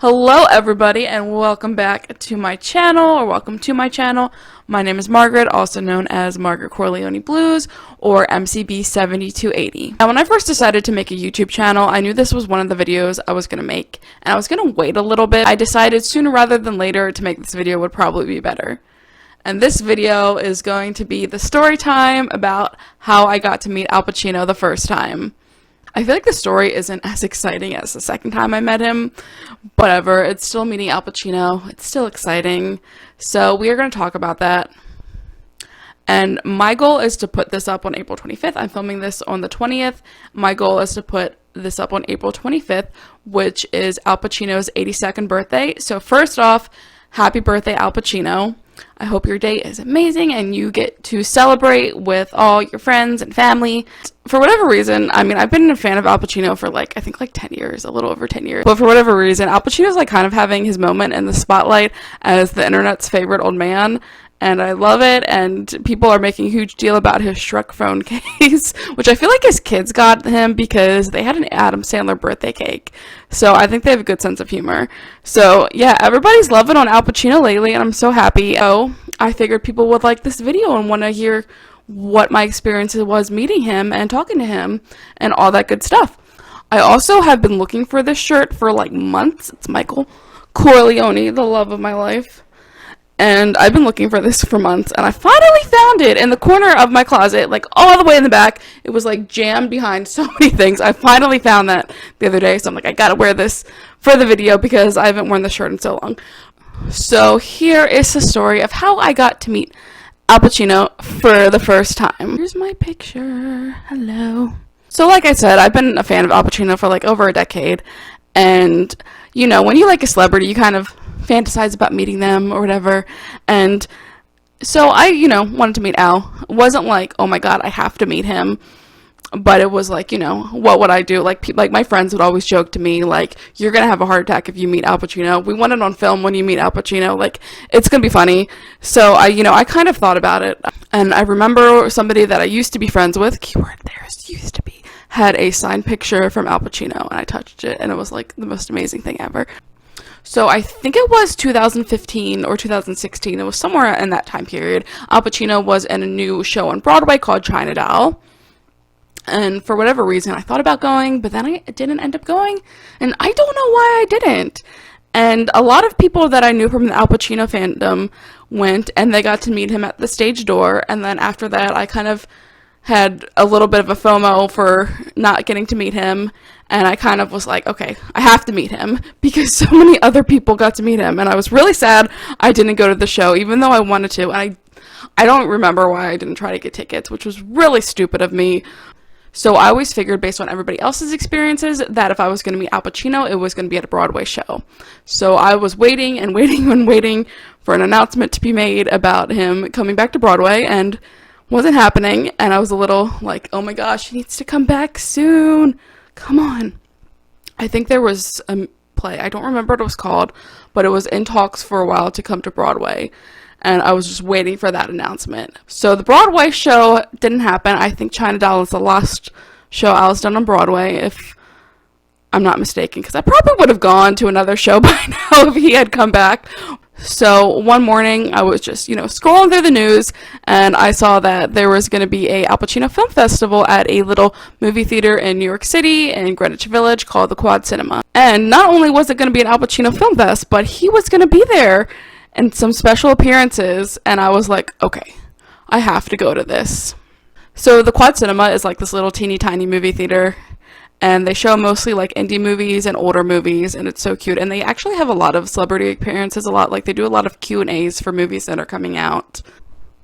Hello everybody and welcome back to my channel, or welcome to my channel. My name is Margaret, also known as Margaret Corleone Blues or MCB7280. Now when I first decided to make a YouTube channel, I knew this was one of the videos I was going to make, and I was going to wait a little bit. I decided sooner rather than later to make this video would probably be better. And this video is going to be the story time about how I got to meet Al Pacino the first time. I feel like the story isn't as exciting as the second time I met him. Whatever, it's still meeting Al Pacino. It's still exciting. So we are going to talk about that. And my goal is to put this up on April 25th. I'm filming this on the 20th. My goal is to put this up on April 25th, which is Al Pacino's 82nd birthday. So first off, happy birthday, Al Pacino. I hope your day is amazing and you get to celebrate with all your friends and family. For whatever reason, I mean, I've been a fan of Al Pacino for I think 10 years, a little over 10 years. But for whatever reason, Al Pacino's kind of having his moment in the spotlight as the internet's favorite old man. And I love it, and people are making a huge deal about his Shrek phone case, which I feel like his kids got him because they had an Adam Sandler birthday cake. So I think they have a good sense of humor. So yeah, everybody's loving on Al Pacino lately, and I'm so happy. So I figured people would like this video and want to hear what my experience was meeting him and talking to him and all that good stuff. I also have been looking for this shirt for months. It's Michael Corleone, the love of my life. And I've been looking for this for months, and I finally found it in the corner of my closet, all the way in the back. It was jammed behind so many things. I finally found that the other day, so I'm like, I gotta wear this for the video because I haven't worn the shirt in so long. So here is the story of how I got to meet Al Pacino for the first time. Here's my picture. Hello. So like I said, I've been a fan of Al Pacino for over a decade, and when you like a celebrity, you kind of fantasize about meeting them or whatever. And so I wanted to meet Al. It wasn't oh my god, I have to meet him, but it was what would I do? My friends would always joke to me you're gonna have a heart attack if you meet Al Pacino. We want it on film when you meet Al Pacino, it's gonna be funny. So I kind of thought about it, and I remember somebody that I used to be friends with, keyword there's used to be, had a signed picture from Al Pacino, and I touched it, and it was the most amazing thing ever. So I think it was 2015 or 2016. It was somewhere in that time period. Al Pacino was in a new show on Broadway called China Doll. And for whatever reason, I thought about going, but then I didn't end up going. And I don't know why I didn't. And a lot of people that I knew from the Al Pacino fandom went, and they got to meet him at the stage door. And then after that, I kind of had a little bit of a FOMO for not getting to meet him, and I kind of was okay, I have to meet him because so many other people got to meet him, and I was really sad I didn't go to the show even though I wanted to, and I don't remember why I didn't try to get tickets, which was really stupid of me. So I always figured, based on everybody else's experiences, that if I was going to meet Al Pacino, it was going to be at a Broadway show. So I was waiting and waiting and waiting for an announcement to be made about him coming back to Broadway, and wasn't happening, and I was a little oh my gosh, he needs to come back soon, come on. I think there was a play, I don't remember what it was called, but it was in talks for a while to come to Broadway, and I was just waiting for that announcement. So the Broadway show didn't happen. I think China Doll is the last show Al's done on Broadway, if I'm not mistaken, because I probably would have gone to another show by now if he had come back. So one morning I was just, scrolling through the news, and I saw that there was going to be a Al Pacino Film Festival at a little movie theater in New York City in Greenwich Village called the Quad Cinema. And not only was it going to be an Al Pacino Film Fest, but he was going to be there in some special appearances, and I was okay, I have to go to this. So the Quad Cinema is this little teeny tiny movie theater, and they show mostly indie movies and older movies, and it's so cute. And they actually have a lot of celebrity appearances, they do a lot of Q&As for movies that are coming out.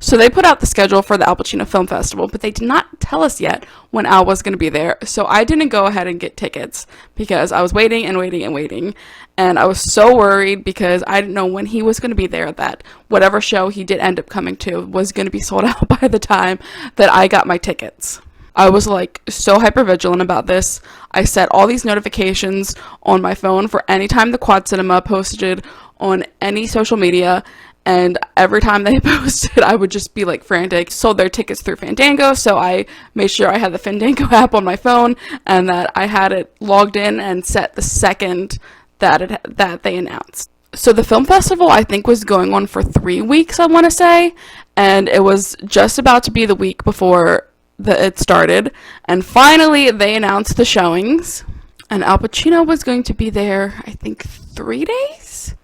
So they put out the schedule for the Al Pacino Film Festival, but they did not tell us yet when Al was going to be there. So I didn't go ahead and get tickets because I was waiting and waiting and waiting. And I was so worried because I didn't know when he was going to be there, that whatever show he did end up coming to was going to be sold out by the time that I got my tickets. I was so hyper vigilant about this. I set all these notifications on my phone for any time the Quad Cinema posted on any social media, and every time they posted, I would just be frantic. Sold their tickets through Fandango, so I made sure I had the Fandango app on my phone and that I had it logged in and set the second that they announced. So the film festival, I think, was going on for 3 weeks, I want to say, and it was just about to be the week before it started, and finally they announced the showings, and Al Pacino was going to be there, I think, 3 days?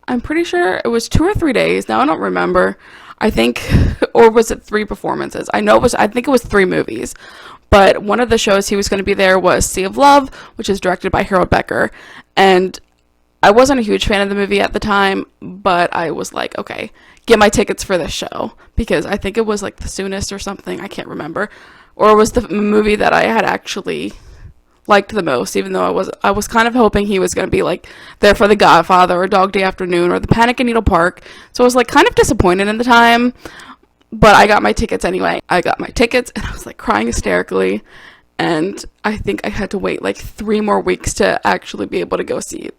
I'm pretty sure it was 2 or 3 days. Now I don't remember. I think, or was it 3 performances? I think it was 3 movies. But one of the shows he was going to be there was Sea of Love, which is directed by Harold Becker. And I wasn't a huge fan of the movie at the time, but I was like, okay, get my tickets for this show. Because I think it was like The Soonest or something. I can't remember. Or it was the movie that I had actually liked the most, even though I was kind of hoping he was going to be like there for The Godfather or Dog Day Afternoon or The Panic at Needle Park. So I was like kind of disappointed in the time, but I got my tickets anyway. I got my tickets and I was like crying hysterically, and I think I had to wait like 3 more weeks to actually be able to go see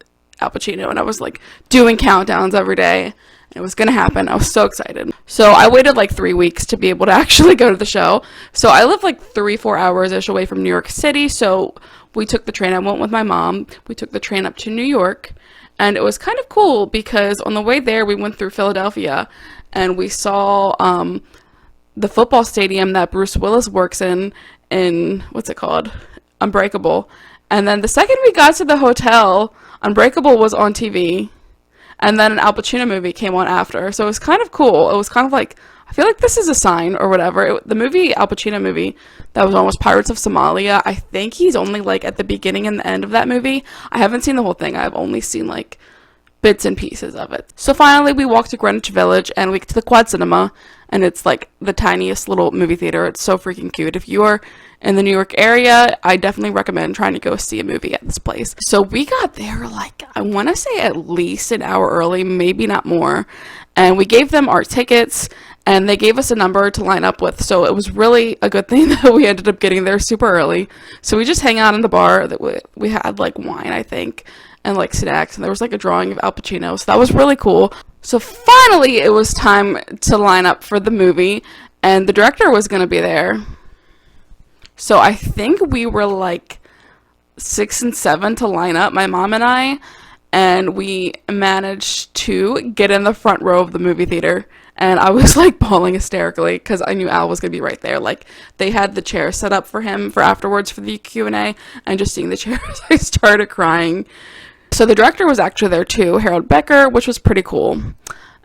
Al Pacino, and I was like doing countdowns every day. It was going to happen. I was so excited. So I waited like 3 weeks to be able to actually go to the show. So I live like 3-4 hours-ish away from New York City. So we took the train. I went with my mom. We took the train up to New York. And it was kind of cool because on the way there, we went through Philadelphia. And we saw the football stadium that Bruce Willis works in, what's it called? Unbreakable. And then the second we got to the hotel, Unbreakable was on TV. And then an Al Pacino movie came on after. So it was kind of cool. It was kind of like, I feel like this is a sign or whatever. The movie, Al Pacino movie, that was almost Pirates of Somalia. I think he's only like at the beginning and the end of that movie. I haven't seen the whole thing. I've only seen like bits and pieces of it. So finally we walked to Greenwich Village and we get to the Quad Cinema. And it's like the tiniest little movie theater. It's so freaking cute. If you are in the New York area, I definitely recommend trying to go see a movie at this place. So we got there like, I want to say at least an hour early, maybe not more. And we gave them our tickets and they gave us a number to line up with. So it was really a good thing that we ended up getting there super early. So we just hang out in the bar. That we had like wine, I think, and like snacks. And there was like a drawing of Al Pacino. So that was really cool. So finally it was time to line up for the movie. And the director was going to be there. So I think we were like 6 and 7 to line up, my mom and I, and we managed to get in the front row of the movie theater, and I was like bawling hysterically because I knew Al was going to be right there. Like they had the chair set up for him for afterwards for the Q&A, and just seeing the chairs, I started crying. So the director was actually there too, Harold Becker, which was pretty cool.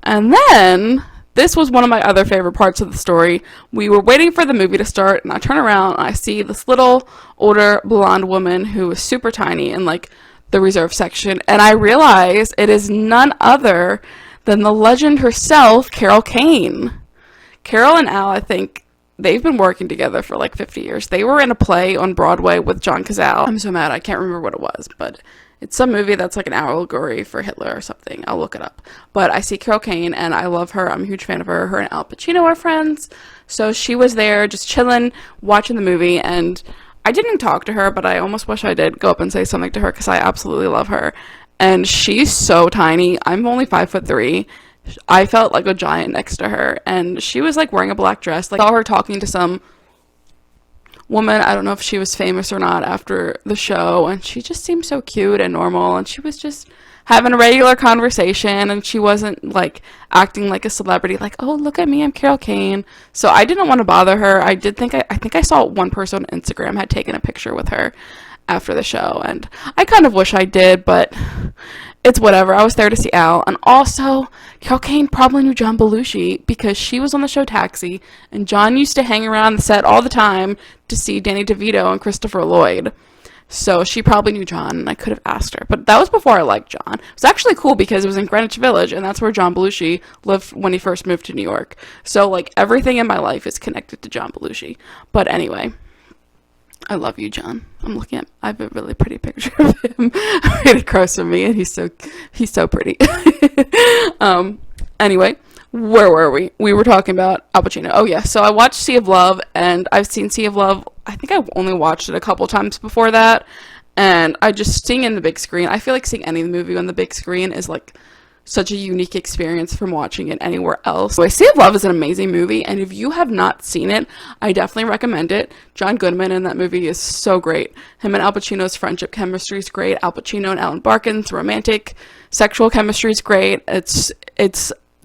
And then this was one of my other favorite parts of the story. We were waiting for the movie to start, and I turn around and I see this little older blonde woman who is super tiny in like the reserve section, and I realize it is none other than the legend herself, Carol Kane. Carol and Al, I think they've been working together for like 50 years. They were in a play on Broadway with John Cazale. I'm so mad I can't remember what it was, but it's some movie that's like an allegory for Hitler or something. I'll look it up. But I see Carol Kane, and I love her. I'm a huge fan of her. Her and Al Pacino are friends. So she was there just chilling, watching the movie, and I didn't talk to her, but I almost wish I did go up and say something to her because I absolutely love her. And she's so tiny. I'm only 5'3". I felt like a giant next to her, and she was like wearing a black dress. Like I saw her talking to some woman, I don't know if she was famous or not, after the show, and she just seemed so cute and normal, and she was just having a regular conversation, and she wasn't like acting like a celebrity, like, oh, look at me, I'm Carol Kane. So I didn't want to bother her. I think I saw one person on Instagram had taken a picture with her after the show, and I kind of wish I did, but it's whatever. I was there to see Al. And also, Carol Kane probably knew John Belushi because she was on the show Taxi, and John used to hang around the set all the time to see Danny DeVito and Christopher Lloyd. So she probably knew John, and I could have asked her. But that was before I liked John. It was actually cool because it was in Greenwich Village, and that's where John Belushi lived when he first moved to New York. So, like, everything in my life is connected to John Belushi. But anyway, I love you, John. I have a really pretty picture of him right across from me, and he's so pretty. Anyway, where were we? We were talking about Al Pacino. Oh yeah, so I watched Sea of Love, and I've seen Sea of Love. I think I've only watched it a couple times before that, and I just seeing in the big screen. I feel like seeing any movie on the big screen is like such a unique experience from watching it anywhere else. So Sea of Love is an amazing movie, and if you have not seen it, I definitely recommend it. John Goodman in that movie is so great. Him and Al Pacino's friendship chemistry is great. Al Pacino and Alan Barkin's romantic sexual chemistry is great. It's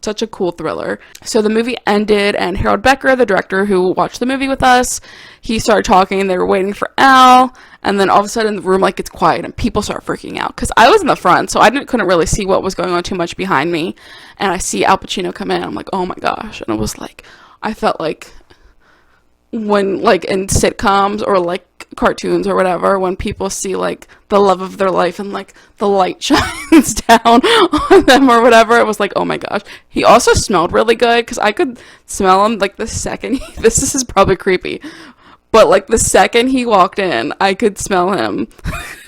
such a cool thriller. So the movie ended, and Harold Becker, the director who watched the movie with us, he started talking. They were waiting for Al, and then all of a sudden the room like gets quiet and people start freaking out, because I was in the front, so I couldn't really see what was going on too much behind me. And I see Al Pacino come in, I'm like, oh my gosh. And it was like, I felt like when like in sitcoms or like cartoons or whatever, when people see like the love of their life and like the light shines down on them or whatever, it was like, oh my gosh. He also smelled really good, because I could smell him like the second this is probably creepy, but like the second he walked in, I could smell him.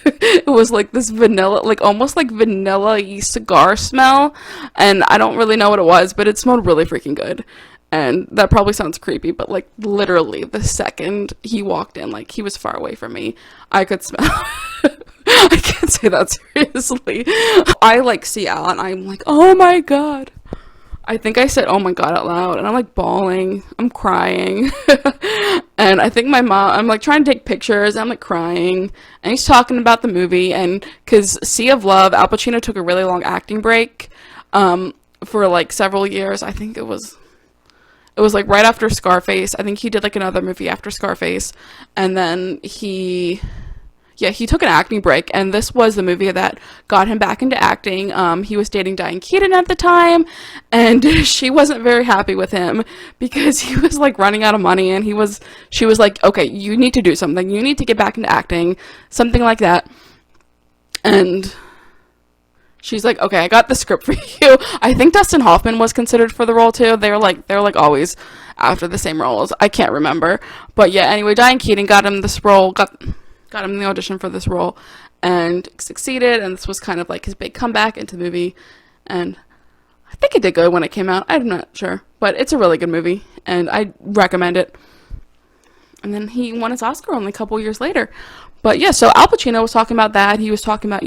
It was like this vanilla, like almost like vanilla-y cigar smell, and I don't really know what it was, but it smelled really freaking good. And that probably sounds creepy, but like literally the second he walked in, like he was far away from me, I could smell. I can't say that seriously. I like see Al and I'm like, oh my god. I think I said oh my god out loud, and I'm like bawling, I'm crying. And I think my mom, I'm like trying to take pictures, I'm like crying, and he's talking about the movie. And because Sea of Love, Al Pacino took a really long acting break for like several years. I think it was like right after Scarface. I think he did like another movie after Scarface, and then he took an acting break, and this was the movie that got him back into acting. He was dating Diane Keaton at the time, and she wasn't very happy with him because he was like running out of money, and she was like, okay, you need to do something, you need to get back into acting, something like that. And she's like, okay, I got the script for you. I think Dustin Hoffman was considered for the role too. They're like always after the same roles. I can't remember, but yeah. Anyway, Diane Keaton got him this role, got him the audition for this role, and succeeded. And this was kind of like his big comeback into the movie. And I think it did good when it came out. I'm not sure, but it's a really good movie, and I recommend it. And then he won his Oscar only a couple years later. But yeah, so Al Pacino was talking about that. He was talking about,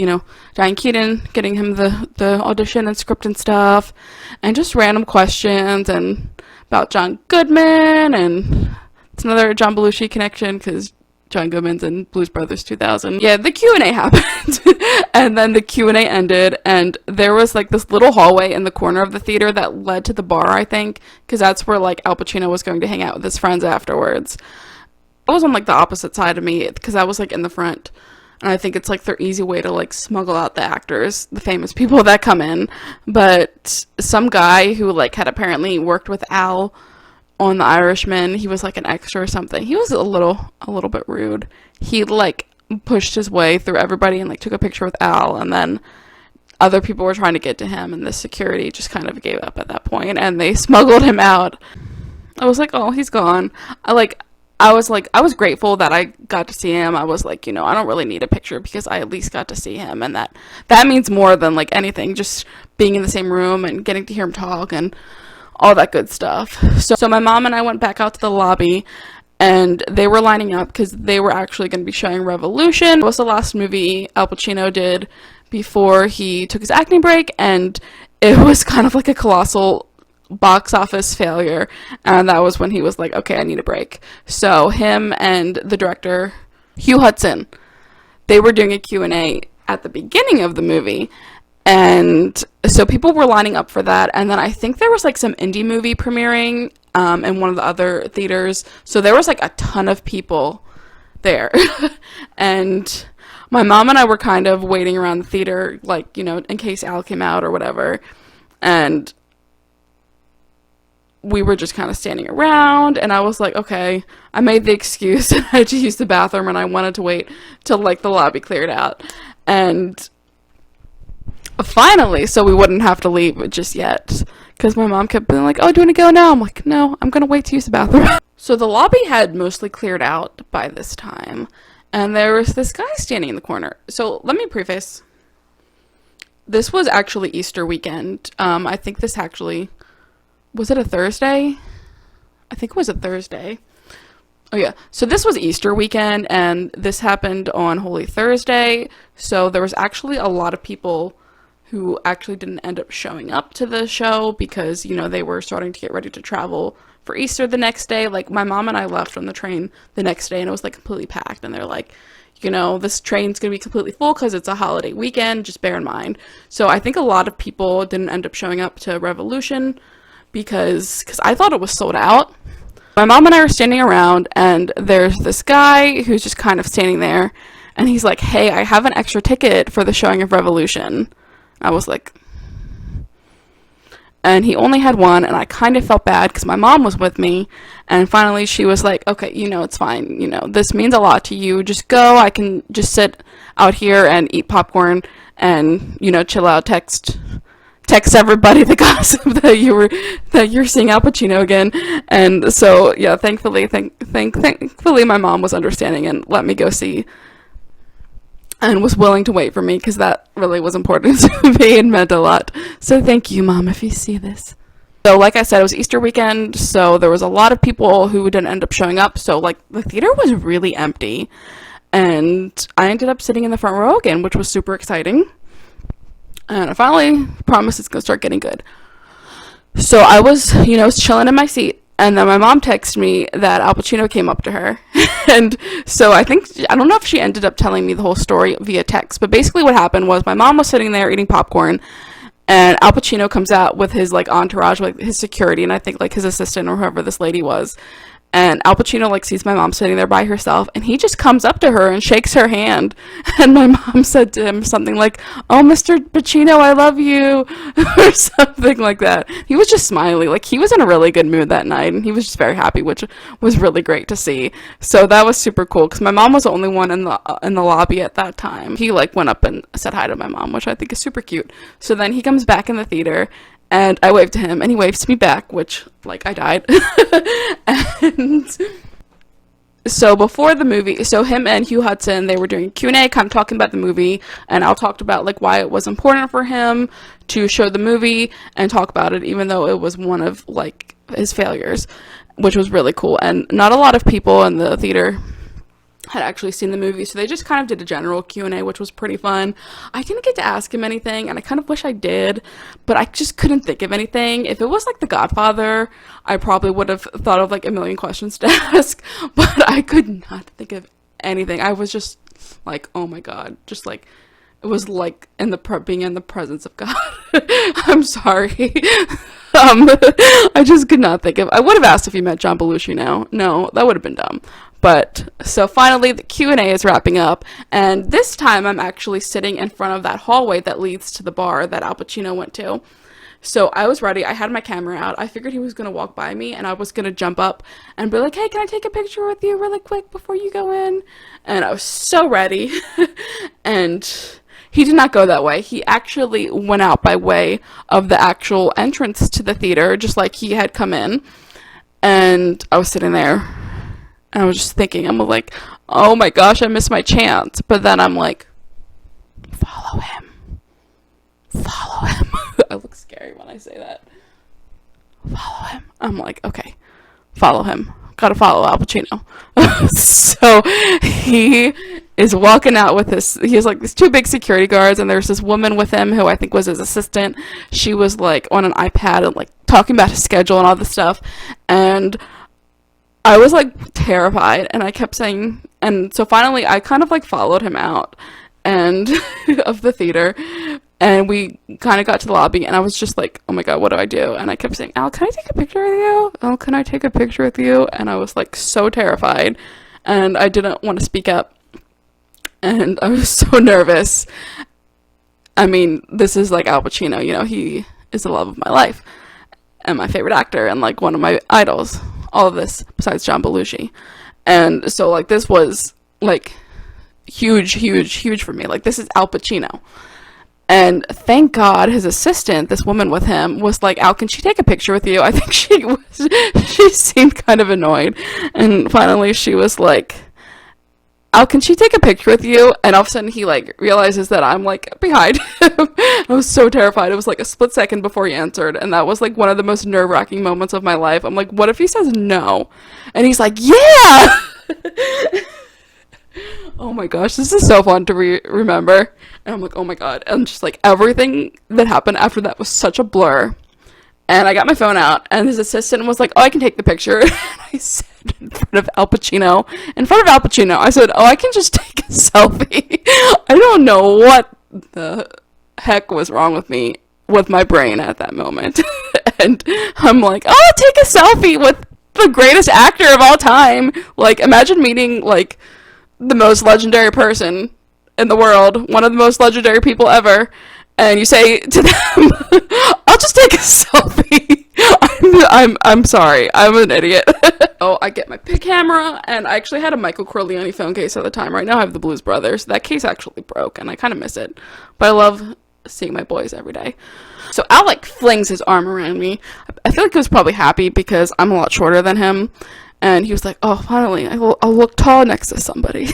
Diane Keaton getting him the audition and script and stuff, and just random questions, and about John Goodman, and it's another John Belushi connection because John Goodman's in Blues Brothers 2000. Yeah, the Q&A happened, and then the Q&A ended, and there was like this little hallway in the corner of the theater that led to the bar, I think, because that's where like Al Pacino was going to hang out with his friends afterwards. I was on like the opposite side of me because I was like in the front, and I think it's like their easy way to like smuggle out the actors, the famous people that come in. But some guy who like had apparently worked with Al on The Irishman, he was like an extra or something. He was a little bit rude. He like pushed his way through everybody and like took a picture with Al, and then other people were trying to get to him, and the security just kind of gave up at that point, and they smuggled him out. I was like, oh, he's gone. I was grateful that I got to see him. I was like, I don't really need a picture because I at least got to see him, and that means more than like anything, just being in the same room and getting to hear him talk and all that good stuff. So my mom and I went back out to the lobby, and they were lining up because they were actually going to be showing Revolution. It was the last movie Al Pacino did before he took his acting break, and it was kind of like a colossal box office failure, and that was when he was like, okay, I need a break. So him and the director Hugh Hudson, they were doing a Q&A at the beginning of the movie, and so people were lining up for that. And then I think there was like some indie movie premiering in one of the other theaters, so there was like a ton of people there. And my mom and I were kind of waiting around the theater, like, in case Al came out or whatever, and we were just kind of standing around, and I was like, okay, I made the excuse and I had to use the bathroom, and I wanted to wait till like the lobby cleared out, and finally, so we wouldn't have to leave just yet, because my mom kept being like, oh, do you want to go now? I'm like, no, I'm gonna wait to use the bathroom. So the lobby had mostly cleared out by this time, and there was this guy standing in the corner. So let me preface, this was actually Easter weekend. I think this actually, was it a Thursday? I think it was a Thursday. Oh yeah, so this was Easter weekend, and this happened on Holy Thursday, so there was actually a lot of people who actually didn't end up showing up to the show because, you know, they were starting to get ready to travel for Easter the next day. Like, my mom and I left on the train the next day, and it was, like, completely packed, and they're like, you know, this train's gonna be completely full because it's a holiday weekend, just bear in mind. So I think a lot of people didn't end up showing up to Revolution because I thought it was sold out. My mom and I were standing around, and there's this guy who's just kind of standing there, and he's like, hey, I have an extra ticket for the showing of Revolution. I was like, and he only had one, and I kind of felt bad because my mom was with me, and finally she was like, okay, you know, it's fine, you know, this means a lot to you, just go, I can just sit out here and eat popcorn and, you know, chill out, text everybody the gossip that you're seeing Al Pacino again. And so yeah, thankfully my mom was understanding and let me go see and was willing to wait for me because that really was important to me and meant a lot. So thank you, Mom, if you see this. So like I said, it was Easter weekend, so there was a lot of people who didn't end up showing up. So like the theater was really empty, and I ended up sitting in the front row again, which was super exciting. And I finally promised it's gonna start getting good. So I was, you know, chilling in my seat, and then my mom texted me that Al Pacino came up to her. And so I don't know if she ended up telling me the whole story via text, but basically what happened was my mom was sitting there eating popcorn, and Al Pacino comes out with his, like, entourage, like, his security, and I think, like, his assistant or whoever this lady was. And Al Pacino, like, sees my mom sitting there by herself, and he just comes up to her and shakes her hand. And my mom said to him something like, oh, Mr. Pacino, I love you, or something like that. He was just smiling. Like, he was in a really good mood that night, and he was just very happy, which was really great to see. So that was super cool, because my mom was the only one in the lobby at that time. He, like, went up and said hi to my mom, which I think is super cute. So then he comes back in the theater, and I waved to him, and he waves to me back, which, like, I died. And so before the movie, so him and Hugh Hudson, they were doing Q&A, kind of talking about the movie, and Al talked about, like, why it was important for him to show the movie and talk about it, even though it was one of, like, his failures, which was really cool. And not a lot of people in the theater had actually seen the movie, so they just kind of did a general Q&A, which was pretty fun. I didn't get to ask him anything, and I kind of wish I did, but I just couldn't think of anything. If it was like The Godfather, I probably would have thought of, like, a million questions to ask, but I could not think of anything. I was just like, oh my god, just like, it was like being in the presence of God. I'm sorry. I just could not think of. I would have asked if he met John Belushi now. No, that would have been dumb. But so finally the Q&A is wrapping up, and this time I'm actually sitting in front of that hallway that leads to the bar that Al Pacino went to. So I was ready. I had my camera out. I figured he was going to walk by me, and I was going to jump up and be like, hey, can I take a picture with you really quick before you go in? And I was so ready. And he did not go that way. He actually went out by way of the actual entrance to the theater, just like he had come in. And I was sitting there, and I was just thinking, I'm like, oh my gosh, I missed my chance. But then I'm like, follow him. Follow him. I look scary when I say that. Follow him. I'm like, okay, follow him. Gotta follow Al Pacino. So he is walking out with he has like these two big security guards, and there's this woman with him who I think was his assistant. She was like on an iPad and like talking about his schedule and all this stuff, and I was like terrified, and I kept saying, and so finally I kind of like followed him out and of the theater, and we kind of got to the lobby, and I was just like, oh my god, what do I do? And I kept saying, Al, can I take a picture with you? Al, can I take a picture with you? And I was like so terrified, and I didn't want to speak up, and I was so nervous. I mean, this is like Al Pacino, you know, he is the love of my life and my favorite actor and like one of my idols. All of this besides John Belushi. And so like this was like huge for me. Like, this is Al Pacino. And thank God his assistant, this woman with him, was like, Al, can she take a picture with you? I think she seemed kind of annoyed. And finally she was like, Al, can she take a picture with you? And all of a sudden he like realizes that I'm like behind him. I was so terrified. It was like a split second before he answered, and that was like one of the most nerve-wracking moments of my life. I'm like, what if he says no? And he's like, yeah. Oh my gosh, this is so fun to remember. And I'm like, oh my god. And just like everything that happened after that was such a blur. And I got my phone out, and his assistant was like, oh, I can take the picture. And I said in front of Al Pacino, I said, oh, I can just take a selfie. I don't know what the heck was wrong with me, with my brain at that moment. And I'm like, oh, I'll take a selfie with the greatest actor of all time. Like, imagine meeting, like, the most legendary person in the world, one of the most legendary people ever, and you say to them, I'll just take a selfie. I'm sorry. I'm an idiot. Oh, I get my pic camera, and I actually had a Michael Corleone phone case at the time. Right now I have the Blues Brothers. That case actually broke, and I kind of miss it. But I love seeing my boys every day. So Al, like, flings his arm around me. I feel like he was probably happy because I'm a lot shorter than him. And he was like, oh, finally, I'll look tall next to somebody.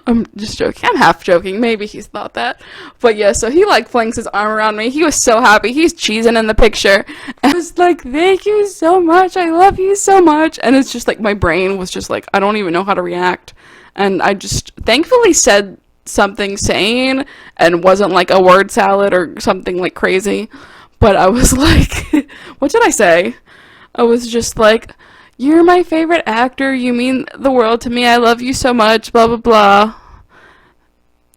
I'm just joking. I'm half joking. Maybe he's thought that. But yeah, so he, like, flings his arm around me. He was so happy. He's cheesing in the picture. And I was like, thank you so much. I love you so much. And it's just like my brain was just like, I don't even know how to react. And I just thankfully said something sane and wasn't like a word salad or something like crazy. But I was like, what did I say? I was just like, you're my favorite actor. You mean the world to me. I love you so much. Blah, blah, blah.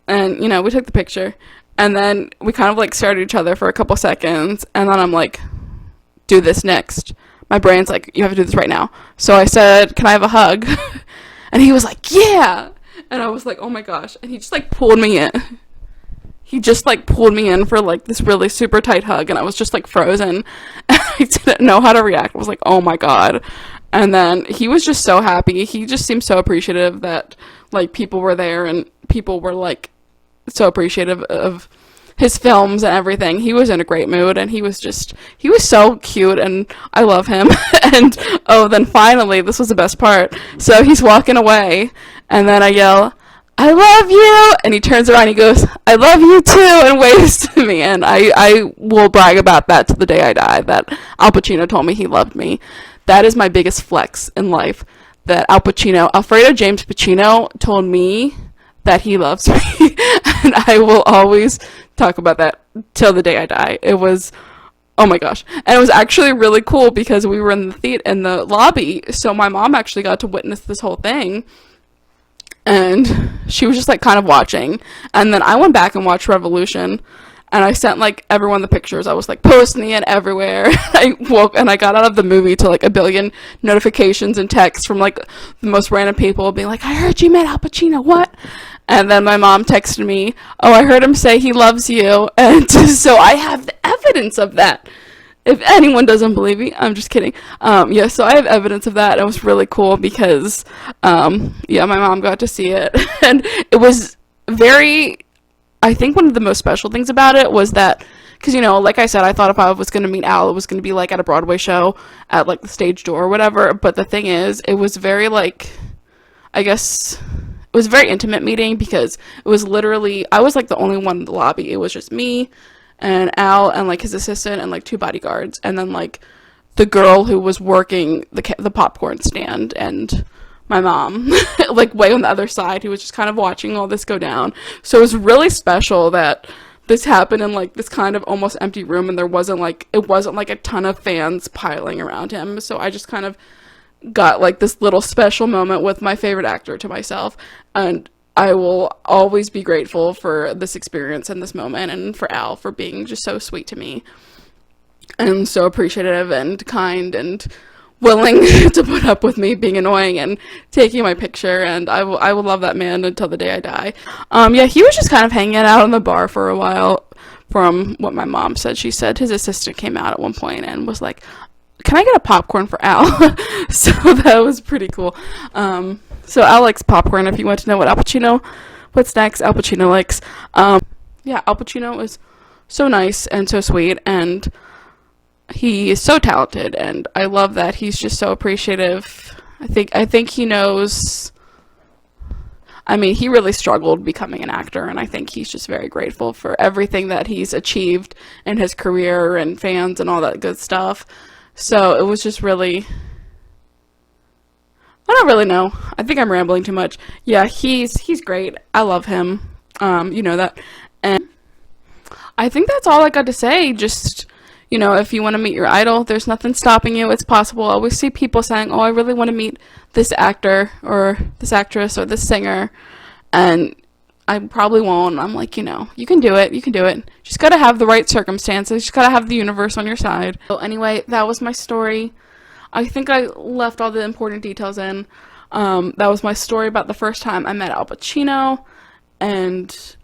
And, you know, we took the picture. And then we kind of, like, stared at each other for a couple seconds. And then I'm like, do this next. My brain's like, you have to do this right now. So I said, can I have a hug? And he was like, yeah. And I was like, oh, my gosh. And he just, like, pulled me in. He just, like, pulled me in for, like, this really super tight hug. And I was just, like, frozen. And I didn't know how to react. I was like, oh, my God. And then he was just so happy. He just seemed so appreciative that, like, people were there and people were, like, so appreciative of his films and everything. He was in a great mood, and he was so cute, and I love him. And, oh, then finally, this was the best part. So he's walking away, and then I yell, I love you! And he turns around and he goes, I love you too! And waves to me. And I will brag about that to the day I die, that Al Pacino told me he loved me. That is my biggest flex in life, that Alfredo James Pacino told me that he loves me. And I will always talk about that till the day I die. It was, oh my gosh. And it was actually really cool because we were in the lobby, so my mom actually got to witness this whole thing. And she was just, like, kind of watching. And then I went back and watched Revolution. And I sent, like, everyone the pictures. I was, like, posting it everywhere. I got out of the movie to, like, a billion notifications and texts from, like, the most random people being like, I heard you met Al Pacino, what? And then my mom texted me, oh, I heard him say he loves you. And so I have the evidence of that. If anyone doesn't believe me, I'm just kidding. Yeah, so I have evidence of that. It was really cool because, yeah, my mom got to see it. And it was I think one of the most special things about it was that, because, you know, like I said, I thought if I was going to meet Al, it was going to be, like, at a Broadway show at, like, the stage door or whatever. But the thing is, it was very, like, I guess, it was a very intimate meeting because it was literally, I was, like, the only one in the lobby. It was just me and Al and, like, his assistant and, like, 2 bodyguards. And then, like, the girl who was working the popcorn stand and my mom, like, way on the other side, who was just kind of watching all this go down. So it was really special that this happened in, like, this kind of almost empty room, and it wasn't like a ton of fans piling around him. So I just kind of got, like, this little special moment with my favorite actor to myself, and I will always be grateful for this experience and this moment, and for Al for being just so sweet to me and so appreciative and kind and willing to put up with me being annoying and taking my picture. And I will love that man until the day I die. Yeah, he was just kind of hanging out in the bar for a while. From what my mom said, she said his assistant came out at one point and was like, can I get a popcorn for Al? So that was pretty cool. So Al likes popcorn. If you want to know what snacks Al Pacino likes. Yeah, Al Pacino is so nice and so sweet, and he is so talented, and I love that he's just so appreciative. I think he knows. I mean, he really struggled becoming an actor, and I think he's just very grateful for everything that he's achieved in his career and fans and all that good stuff. So it was just really, I don't really know. I think I'm rambling too much. Yeah, he's great. I love him. You know that. And I think that's all I got to say. Just, you know, if you want to meet your idol, there's nothing stopping you. It's possible. I always see people saying, "Oh, I really want to meet this actor or this actress or this singer," and I probably won't. I'm like, you know, you can do it. You can do it. Just gotta have the right circumstances. Just gotta have the universe on your side. So anyway, that was my story. I think I left all the important details in. That was my story about the first time I met Al Pacino, and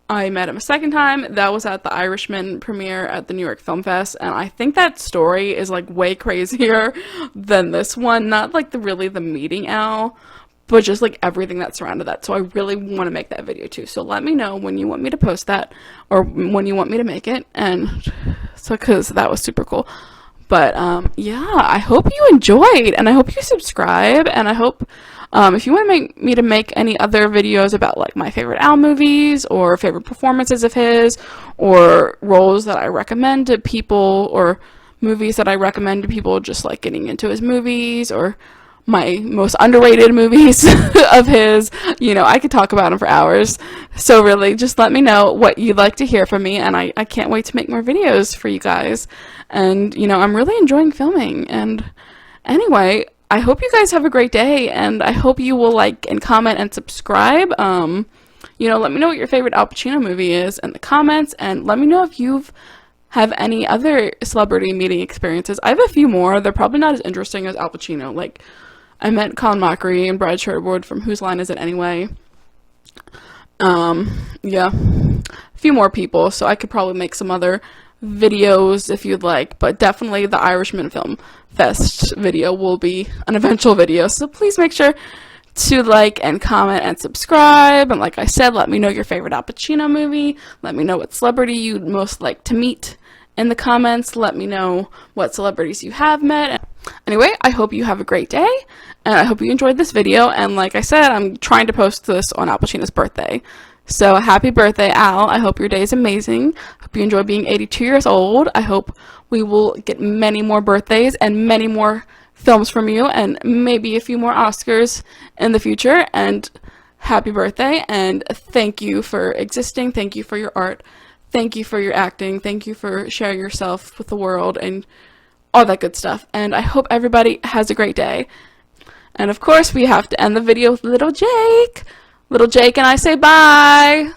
I met him a second time. That was at the Irishman premiere at the New York Film Fest, and I think that story is like way crazier than this one. Not like the meeting Al, but just like everything that surrounded that. So I really want to make that video too. So let me know when you want me to post that or when you want me to make it, and so because that was super cool. But yeah, I hope you enjoyed, and I hope you subscribe, and I hope if you want me to make any other videos about like my favorite Al movies or favorite performances of his or roles that I recommend to people or movies that I recommend to people just like getting into his movies or my most underrated movies of his, you know, I could talk about him for hours. So really, just let me know what you'd like to hear from me, and I can't wait to make more videos for you guys. And, you know, I'm really enjoying filming. And anyway, I hope you guys have a great day, and I hope you will like and comment and subscribe. You know, let me know what your favorite Al Pacino movie is in the comments, and let me know if you've have any other celebrity meeting experiences. I have a few more. They're probably not as interesting as Al Pacino. Like, I met Colin Mockery and Brad Sherwood from Whose Line Is It Anyway? Yeah, a few more people, so I could probably make some other videos if you'd like, but definitely the Irishman Film Fest video will be an eventual video, so please make sure to like and comment and subscribe, and like I said, let me know your favorite Al Pacino movie, let me know what celebrity you'd most like to meet in the comments, let me know what celebrities you have met. Anyway, I hope you have a great day, and I hope you enjoyed this video, and like I said, I'm trying to post this on Al Pacino's birthday. So happy birthday, Al. I hope your day is amazing. Hope you enjoy being 82 years old. I hope we will get many more birthdays and many more films from you, and maybe a few more Oscars in the future. And happy birthday, and thank you for existing. Thank you for your art. Thank you for your acting. Thank you for sharing yourself with the world and all that good stuff. And I hope everybody has a great day. And of course, we have to end the video with little Jake. Little Jake and I say bye.